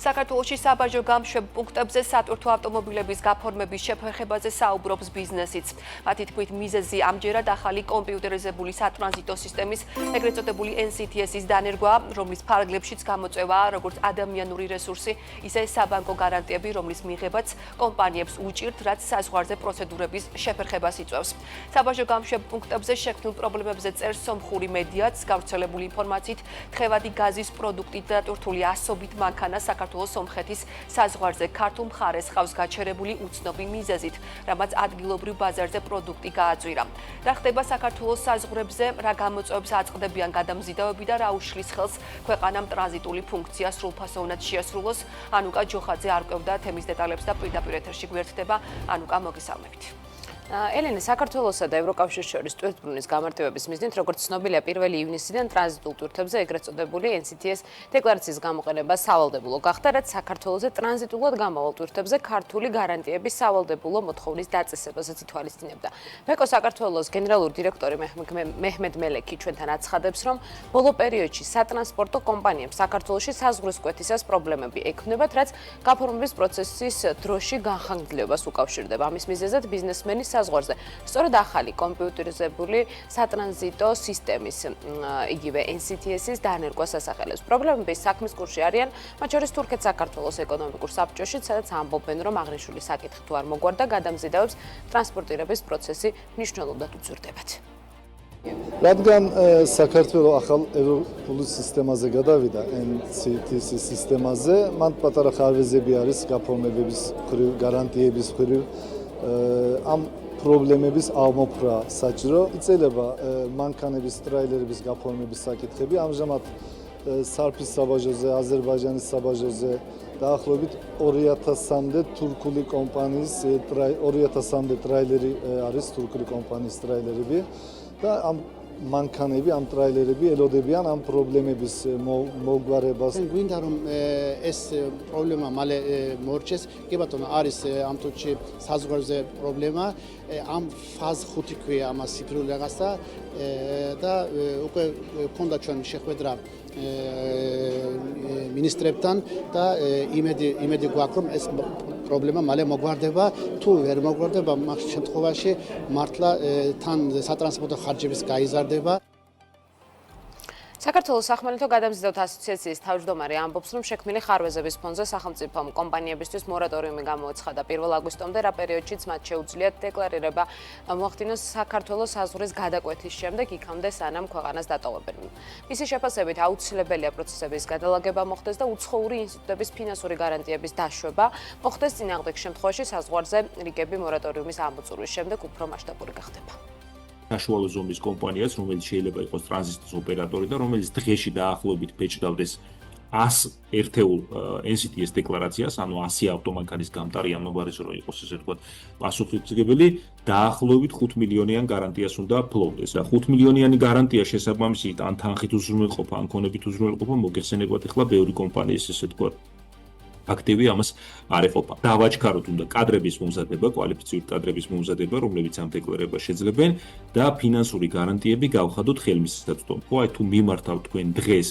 საქართველოში საბაჟო გამშვებ პუნქტებზე სატვირთო ავტომობილების გაფორმების შეფერხებაზე საუბრობს ბიზნესიც. მათი თქმით, მიზეზი ამჯერად ახალი კომპიუტერიზებული სატრანზიტო სისტემის, ეგრეთ წოდებული NCTS-ის დანერგვა, რომლის ფარგლებშიც გამოწვევაა როგორც ადამიანური რესურსი, ისე საბანკო გარანტიები, რომლის მიღებაც კომპანიებს უჭირთ, რაც საზღვარზე პროცედურების შეფერხებას იწვევს. საბაჟო გამშვებ პუნქტებზე შექმნილ პრობლემებზე წერს სომხური მედიაც, გავრცელებული ინფორმაციით, თხევადი გაზის პროდუქტით დატვირთული ასობით მანქანა საქართველოს სომხეთის საზღვარზე ქართულ მხარეს ხავს გაჩერებული უცნობი მიზეზით, რამაც ადგილობრივ ბაზარზე პროდუქტი გააძვირა. რა ხდება საქართველოს საზღვრებზე, რა გამოწვევებს აწყდებიან გადამზიდავები და რა უშლის ხელს ქვეყანამ ტრანზიტული ფუნქცია სრულფასოვნად შეასრულოს. ანუკა ჯოხაძე არკვევდა თემის დეტალებს და პირდაპირ ეთერში გვერდდება. ანუკა, მოგესალმებით. ელენე, საქართველოსა და ევროკავშირის შორის ტვირთბრუნის გამარტივების მიზნით, როგორც ცნობილია, 1 ივნისიდან ტრანზიტულ ტვირთებზე ეგრეთ წოდებული NCTS დეკლარაციის გამოყენება სავალდებულო გახდა, რაც საქართველოზე ტრანზიტულად გამავალ ტვირთებზე ქართული გარანტიების სავალდებულო მოთხოვნის დაწესებასაც ითვალისწინებდა. ბეკო საქართველოს გენერალური დირექტორი მეჰმედ მელექი ჩვენთან აცხადებს, რომ ბოლო პერიოდში სატრანსპორტო კომპანიებს საქართველოში საზღვრის კვეთისას პრობლემები ექმნებათ, რაც გაფორმების პროცესის დროში განხანგრძლივებას უკავშირდება. ამის მიზეზად ბიზნესმენი საზღვარზე. სწორედ ახალი კომპიუტერიზებული სატრანზიტო სისტემის, იგივე NCTS-ის დანერგვას ასახელებს. პრობლემები საქმის კურსში არიან, მათ შორის თურქეთ-საქართველოს ეკონომიკურ საბჭოში, სადაც ამბობენ, რომ აღნიშნული საკითხი თუ არ მოგვარდა, გადამზიდავებს ტრანსპორტირების პროცესი მნიშვნელოვნად უძვრდებათ. რადგან საქართველოს ახალ ევროპული სისტემაზე გადავიდა NCTS სისტემაზე, მან პატარა ხარვეზები არის გაფორმებების მხრივ, გარანტიების მხრივ, ამ პრობლემების აღმოფხვრა საჭირო. იწელება მანქანების, ტრაილერების გაფორმების საკითხები. ამჟამად სარფის საბაჟოზე, აზერბაიჯანის საბაჟოზე დაახლოებით 2000-მდე თურქული კომპანიის 2000-მდე ტრაილერი არის თურქული კომპანიის ტრაილერები და ამ მანქანები, ამ ტრაილერები ელოდებიან ამ პრობლემების მოგვარებას. გვინდა რომ ეს პრობლემა მალე მოორჩეს. კი ბატონო, არის ამ თუთში საზღვარზე პრობლემა. ამ ფაზ 5 ქვია ამას ციფრული რაღაცა და უკვე ქონდა ჩვენ შეხვედრა მინისტრებთან და იმედი გვაქვს რომ ეს პრობლემა მალე მოგვარდება. თუ ვერ მოგვარდება, მაგ შემთხვევაში მართლა თან სატრანსპორტო ხარჯების გაიზარდება. საქართველოს სახმელეთო გადამზიდავთა ასოციაციის თავმჯდომარე ამბობს, რომ შექმნილი ხარვეზების ფონზე სახელმწიფომ კომპანიებისთვის მორატორიუმი გამოაცხადა 1 აგვისტომდე, რა პერიოდშიც მათ შეუძლიათ დეკლარირება მოახდინოს საქართველოს საზღვრის გადაკვეთის შემდეგ, იქამდე სანამ ქვეყანას დატოვებენ. მისი შეფასებით აუცილებელია პროცესების გადალაგება მოხდეს და უცხოური ინსტიტუტების ფინანსური გარანტიების დაშვება მოხდეს წინააღმდეგ შემთხვევაში საზღვარზე რიგები მორატორიუმის ამოწურვის შემდეგ უფრო მასშტაბური გახდება. საშუალო ზომის კომპანიას, რომელიც შეიძლება იყოს ტრანზიტის ოპერატორი და რომელიც დღეში დაახლოებით ბეჭდავდეს 100 ერთეულ NCTS დეკლარაციას, ანუ 100 ავტომანქანის გამტარი ამობარის რო იყოს ესე ვთქვათ, პასუხისმგებელი, დაახლოებით 5 მილიონიან გარანტიას უნდა ფლობდეს. და 5 მილიონიანი გარანტია შესაბამისით ან თანხით უზრუნველყოფა, ან ქონებით უზრუნველყოფა მოგეხსენებათ ახლა ბევრი კომპანიის ესე ვთქვათ აქტივი ამას არ ეყოფა. დავაჩქაროთ უნდა კადრების მომზადება, კვალიფიციური კადრების მომზადება, რომლებიც ამ დეკლარებას შეძლებენ და ფინანსური გარანტიები გავხადოთ ხელმისაწვდომ. ხო, აი თუ მიმართავთ თქვენ დღეს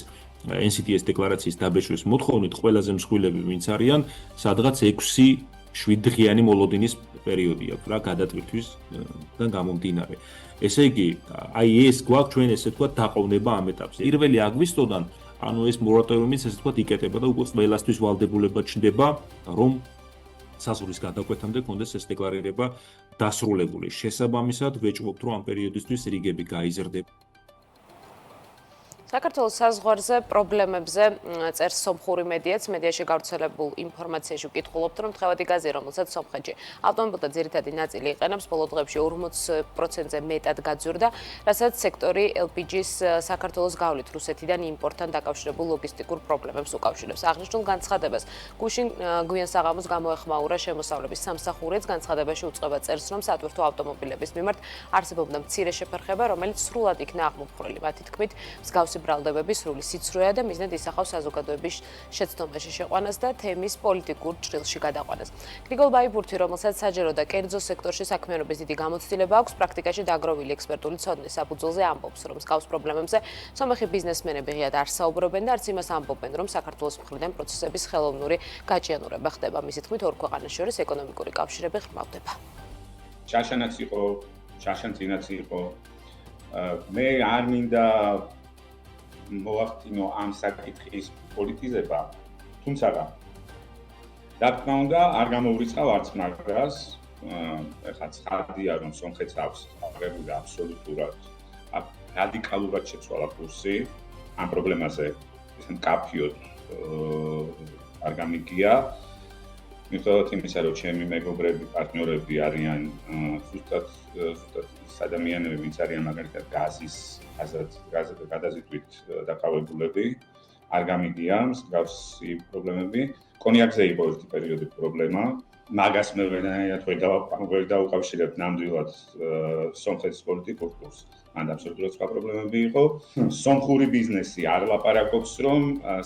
NCTS დეკლარაციის დაბეჭდვის მოთხოვნით, ყველაზე მსხვილები ვინც არიან, სადღაც 6-7 დღიანი მოლოდინის პერიოდი აქვს რა გადატვირთვისგან გამომდინარე. ესე იგი, აი ეს გვაქვს ჩვენ ესე ვთქვათ დაყოვნება ამ ეტაპზე. 1 აგვისტოდან ანუ ეს მორატორიუმიც ესე ვთქვათ იკეტება და უკვე ყველასთვის ვალდებულება ჩნდება, რომ საზღვრის გადაკვეთამდე კონდეს ეს დეკლარირება დასრულებული. შესაბამისად, ვეჭვობთ, რომ ამ პერიოდისთვის რიგები გაიზრდება. საქართველოს საზღვარზე პრობლემებზე წერს სომხური მედიაც. მედიაში გავრცელებულ ინფორმაციაში ვკითხულობთ, რომ თხევადი გაზი, რომელსაც სომხეთში ავტომობილთა ძირითადი ნაწილი იყენებს, ბოლო დღეებში 40%-ზე მეტად გაძვირდა, რასაც სექტორი LPG-ს საქართველოს გავლით რუსეთიდან იმპორტთან დაკავშირებულ ლოგისტიკურ პრობლემებს უკავშირებს. აღნიშნულ განცხადებას გუშინ გვიან საღამოს გამოეხმაურა შემოსავლების სამსახურიც. განცხადებაში უწყება წერს, რომ სატვირთო ავტომობილების მიმართ არსებობდა მცირე შეფერხება, რომელიც სრულად იქნა აღმოფხვრილი. მათი თქმით, მსგავსი მსგავსი ბრალდებების სრული სიცრუეა და მიზნად ისახავს საზოგადოების შეცდომაში შეყვანას და თემის პოლიტიკურ ჭრილში გადაყვანას. გრიგოლ ბაიბურთი, რომელსაც საჯარო და კერძო სექტორში საქმიანობის დიდი გამოცდილება აქვს, პრაქტიკაში დაგროვილი ექსპერტული ცოდნის საფუძველზე ამბობს, რომ მსგავს პრობლემებზე სომეხი ბიზნესმენები ღიად არ საუბრობენ და არც იმას ამბობენ, რომ საქართველოს მხრიდან პროცესების ხელოვნური გაჭიანურება ხდება. მისი თქმით, ორ ქვეყანას შორის ეკონომიკური კავშირები ღრმავდება. ჩაშანაც იყო, ჩაშანწინაც იყო. მე არ მინდა მოვახდინო ამ საკითხის პოლიტიზება, თუმცა რა თქმა უნდა, არ გამოურიცხავ არც მაგრას. ეხლა ცხადია, რომ სომხეთს აქვს აღებული აბსოლუტურად რადიკალურად შეცვალა კურსი ამ პრობლემაზე, ისე მკაფიოდ არ გამიგია. მიუხედავად იმისა, რომ ჩემი მეგობრები, პარტნიორები არიან ზუსტად ის ადამიანები, ვინც არიან მაგალითად გაზის გადაზიდვით დაკავებულები, არ გამიგია მსგავსი პრობლემები. კონიაკზე იყო ერთი პერიოდი პრობლემა. მაგას მე ვერ დავუკავშირებ ნამდვილად სომხეთის პოლიტიკურ კურსს. მან აბსოლუტურად სხვა პრობლემები იყო. სომხური ბიზნესი არ ლაპარაკობს, რომ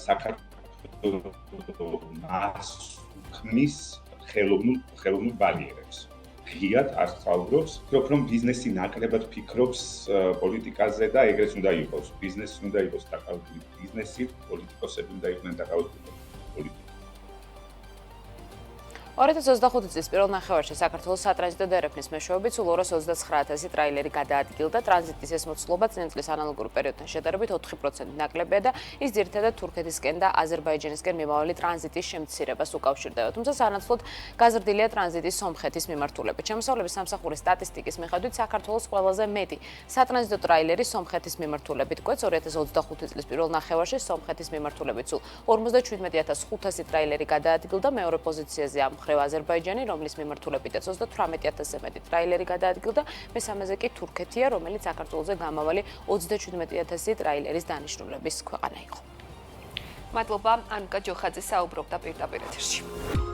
საქართველოს ხმის ხელოვნურ ბარიერებს. ღიად არ სწავლობს, რომ ბიზნესი ნაკლებად ფიქრობს პოლიტიკაზე და ეგრეც უნდა იყოს. ბიზნესი უნდა იყოს დაკავებული ბიზნესით, პოლიტიკოსები უნდა იყვნენ დაკავებული პოლიტიკით. 2025 წლის პირველ ნახევარში საქართველოს სატრანზიტო დერეფნის მეშვეობით სულ 229,000 ტრაილერი გადაადგილდა. ტრანზიტის ეს მოცულობა წინაწლის ანალოგურ პერიოდთან შედარებით 4% ნაკლებია და ის ძირითადად თურქეთისკენ და აზერბაიჯანისკენ მიმავალი ტრანზიტის შემცირებას უკავშირდება. თუმცა სანაცვლოდ გაზრდილია ტრანზიტის სომხეთის მიმართულებით. შემოსავლების სამსახურის სტატისტიკის მიხედვით საქართველოს ყველაზე მეტი სატრანზიტო ტრაილერი სომხეთის მიმართულებით კვეთს. 2025 წლის პირველ ნახევარში სომხეთის მიმართულებით სულ 57,500 ტრაილერი გადაადგილდა. მეორე პოზიციაზე ამ მხრივ აზერბაიჯანი, რომლის მიმართულებითაც 38,000-ზე მეტი ტრაილერი გადაადგილდა, მესამეზე კი თურქეთია, რომელიც საქართველოზე გამავალი 37,000 ტრაილერის დანიშნულების ქვეყანა იყო. მადლობა ანუკა ჯოხაძე საუბრობდა პირდაპირ ეთერში.